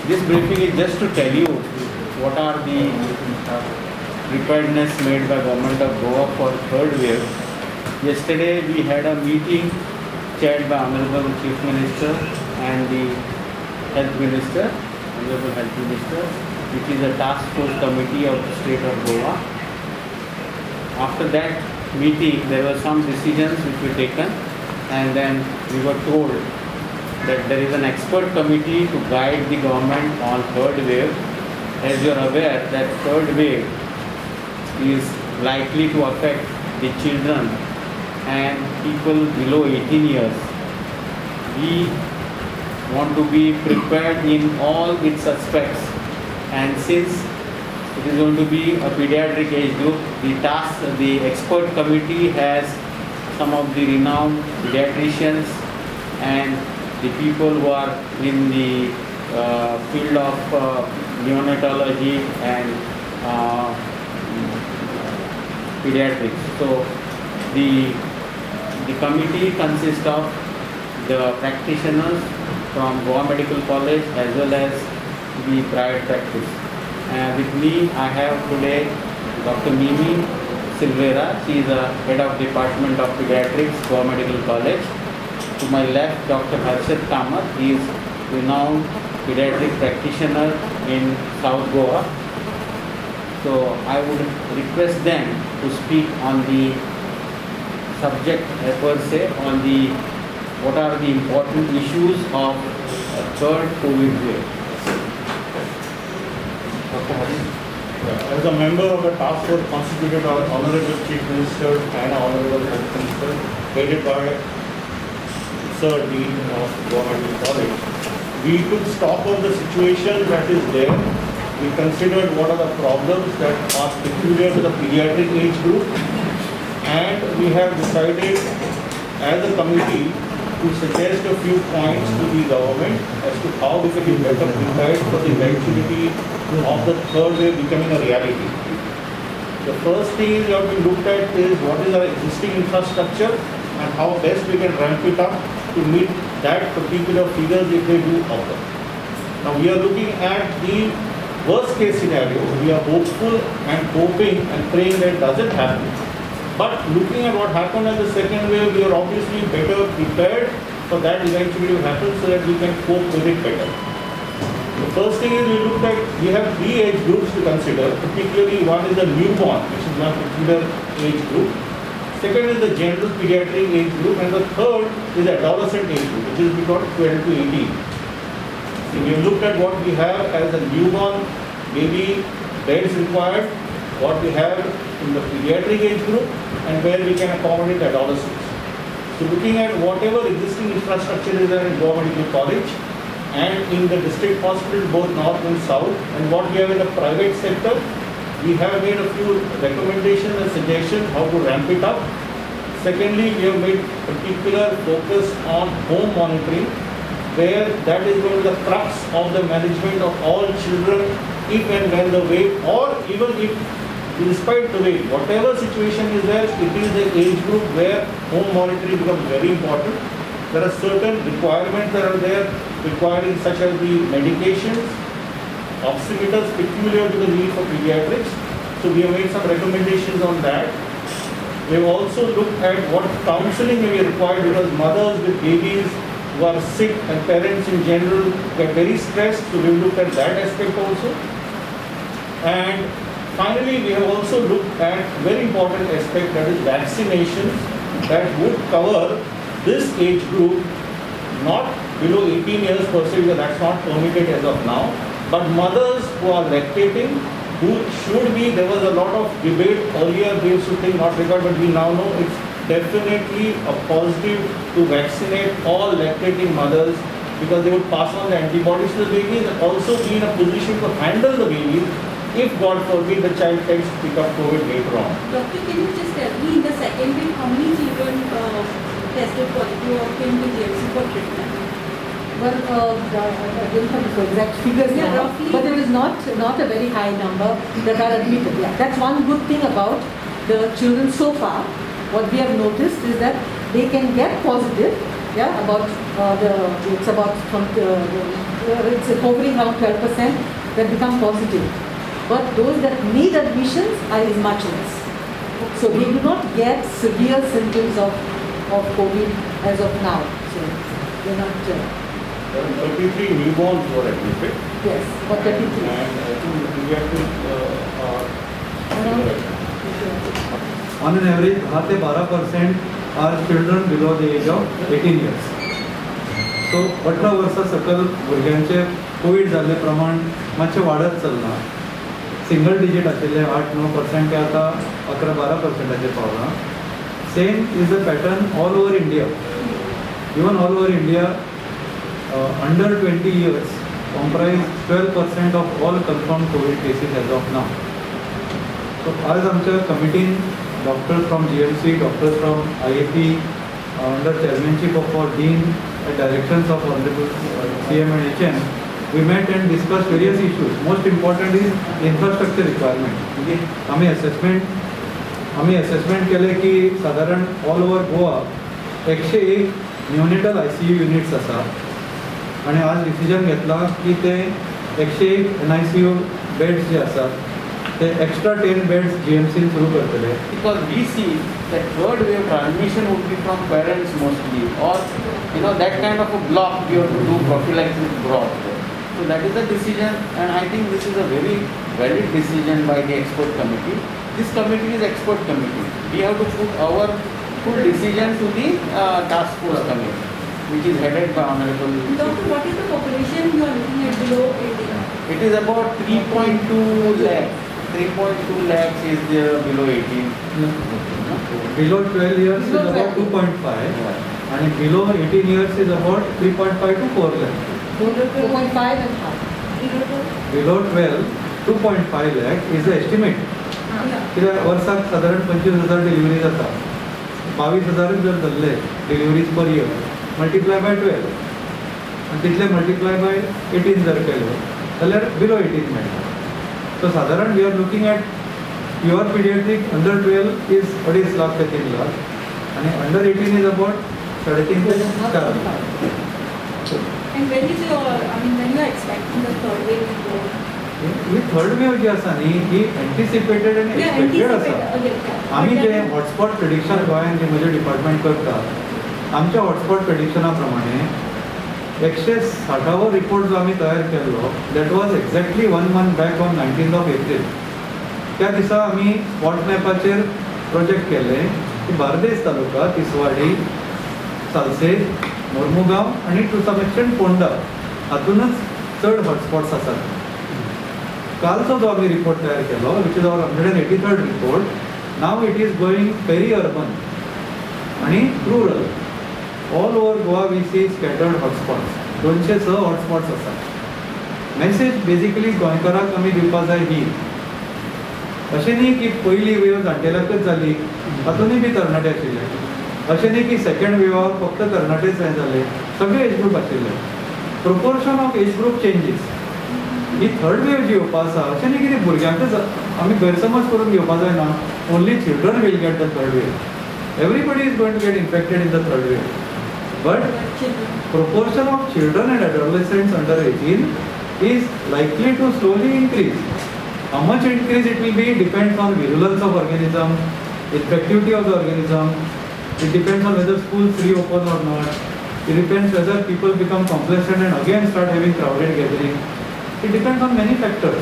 This briefing is just to tell you what are the preparedness made by Government of Goa for third wave. Yesterday we had a meeting chaired by Honorable Chief Minister and the Health Minister, Honorable Health Minister, which is a task force committee of the state of Goa. After that meeting, there were some decisions which were taken, and then we were told that there is an expert committee to guide the government on third wave. As you are aware, that third wave is likely to affect the children and people below 18 years. We want to be prepared in all its aspects, and since it is going to be a pediatric age group, the expert committee has some of the renowned pediatricians and the people who are in the field of neonatology and pediatrics. So the committee consists of the practitioners from Goa Medical College as well as the private practice. With me I have today Dr. Mimi Silvera. She is the head of Department of Pediatrics, Goa Medical College. To my left, Dr. Harshad Kamath. He is renowned pediatric practitioner in South Goa. So I would request them to speak on the subject per se, on the what are the important issues of third COVID wave. As a member of the task force constituted by Honorable Chief Minister and Honorable Health Minister, headed by Sir Dean of Goa Medical College, we took stock of the situation that is there. We considered what are the problems that are peculiar to the pediatric age group, and we have decided as a committee to suggest a few points to the government as to how we can be better prepared for the eventuality of the third wave becoming a reality. The first thing we have to look at is what is our existing infrastructure and how best we can ramp it up to meet that particular figures if they do occur. Now we are looking at the worst case scenario. We are hopeful and hoping and praying that it doesn't happen. But looking at what happened in the second wave, we are obviously better prepared for that eventually to happen so that we can cope with it better. The first thing is we have three age groups to consider. Particularly one is the newborn, which is one particular age group. Second is the general pediatric age group, and the third is the adolescent age group, which is between 12 to 18. So we have looked at what we have as a newborn baby beds required, what we have in the pediatric age group, and where we can accommodate adolescents. So looking at whatever existing infrastructure is there in Goa Medical College and in the district hospitals both north and south, and what we have in the private sector, we have made a few recommendations and suggestions how to ramp it up. Secondly, we have made particular focus on home monitoring, where that is going to be the crux of the management of all children if and when the wave, or even if despite the wave, whatever situation is there, it is the age group where home monitoring becomes very important. There are certain requirements that are there requiring such as the medications, oximeters peculiar to the need for pediatrics. So we have made some recommendations on that. We have also looked at what counseling may be required because mothers with babies who are sick and parents in general get very stressed. So we have looked at that aspect also. And finally, we have also looked at very important aspect, that is vaccinations that would cover this age group, not below 18 years per se, because that's not permitted as of now, but mothers who are lactating, who should be, there was a lot of debate earlier, they used to think not required, but we now know it's definitely a positive to vaccinate all lactating mothers because they would pass on the antibodies to the babies and also be in a position to handle the babies if God forbid the child tends to pick up COVID later on. Doctor, can you just tell me in the second wave how many children tested positive or came with DMC for treatment? Well, I don't have the exact figures now, roughly. but there is not a very high number that are admitted. Yeah, that's one good thing about the children so far. What we have noticed is that they can get positive. Yeah, it's about from it's hovering around 12%, that become positive. But those that need admissions is much less. So we do not get severe symptoms of COVID as of now. So we're not, 33 newborns were admitted. yes, but 33. And I think we have to, On an average, 10 ते 12% are children below the age of 18 years. So 18 वर्सां सकल भुरग्यांचे Covid जाल्ले प्रमाण मातशें वाडत चल्लां. Single digit आशिल्ले 8-9% ते आतां 11-12% पावलां. Same is the pattern all over India. Even all over India, under 20 years comprise 12% of all confirmed COVID cases as of now. So आज आमच्या कमिटीन doctors from GMC, doctors from IAP, under chairmanship of our dean and directions of honorable CM and HM, we met and discussed various issues. Most important is infrastructure requirement. आम्ही assessment केले की साधारण all over Goa 101 neonatal ICU units आसा आणि आज decision घेतला की ते 101 NICU बेड्स जे आसात ते एक्स्ट्रा 10 बेड्स GMC सुरू करतले. Because we see that third wave transmission would be from parents mostly, or that kind of a block we have to do prophylaxis brought. So that is the decision, and I think this is a very valid decision by the expert committee. This committee is expert committee. We have to put our full decision to the task force committee, which is headed by Honorable. Doctor, what is the population you are looking at below 18? It is about 3.2 lakhs. 3.2 lakhs is there below 18. Below 12 years is about 2.5 and below 18 years is about 3.5 to 4 lakh. 4.5 and half. Below 12, 2.5 lakh is the estimate. कित्याक वर्साक साधारण 25,000 delivery जाता. 22,000 जर धरले deliveries per year multiply by 12 आणि तितले multiply by 18 जर केले जाल्यार बिलो 18 मेळटा. सो साधारण we are looking at pure pediatric under 12 is 2.5 lakh ते 3 लाख आणि अंडर 18 इज अबाउट 3.5 ते 4 lakh. And when is your, when you are expecting the third wave to go? ही थर्ड वेव जी आसा न्ही ही एंटिसिपेटेड आनी एक्सपेक्टेड आसा. आमी जे हॉटस्पॉट प्रेडिक्शन गोंयान जे म्हजे डिपार्टमेंट करता आमच्या हॉटस्पॉट प्रेडिक्शना प्रमाणे 160वो रिपोर्ट जो आमी तयार केल्लो that was exactly 1 month back on 19 April. त्या दिसा आमी स्पॉट मॅपाचेर प्रोजेक्ट केले की बार्देस तालुका, तिसवाडी, सालसेत, मोर्मुगांव आणि टू सम एक्सटेंट फोंडा हातूनच चड हॉटस्पॉट्स आसात. कालचो जो आमी रिपोर्ट तयार केलो which is our 183rd report. Now it is going peri urban आणि rural. All over Goa we see scattered hotspots. 206 hotspots आसात. मॅसेज बेजिकली गोंयकारांक आमी दिवपाक जाय ही, अशें न्ही की पयली वेव जाण्टेल्यांकच जाली तातूंतय बी तरणाटे आशिल्ले. अशें न्ही की सेकंड वेवाक फक्त तरणाटेच हें जाले, सगळे एज ग्रूप आशिल्ले. Proportion of age group changes. ही थर्ड वेव जी येवपा आसा अशें न्ही की भुरग्यांकच आमी गैरसमज करून घेवपाक जायना only children will get the third wave. Everybody is going to get infected in the third wave. But proportion of children and adolescents under 18 is likely to slowly increase. How much increase it will be depends on virulence of organism, infectivity of the organism. It depends on whether schools reopen or not. It depends whether people become complacent and again start having crowded gathering. It depends on many factors.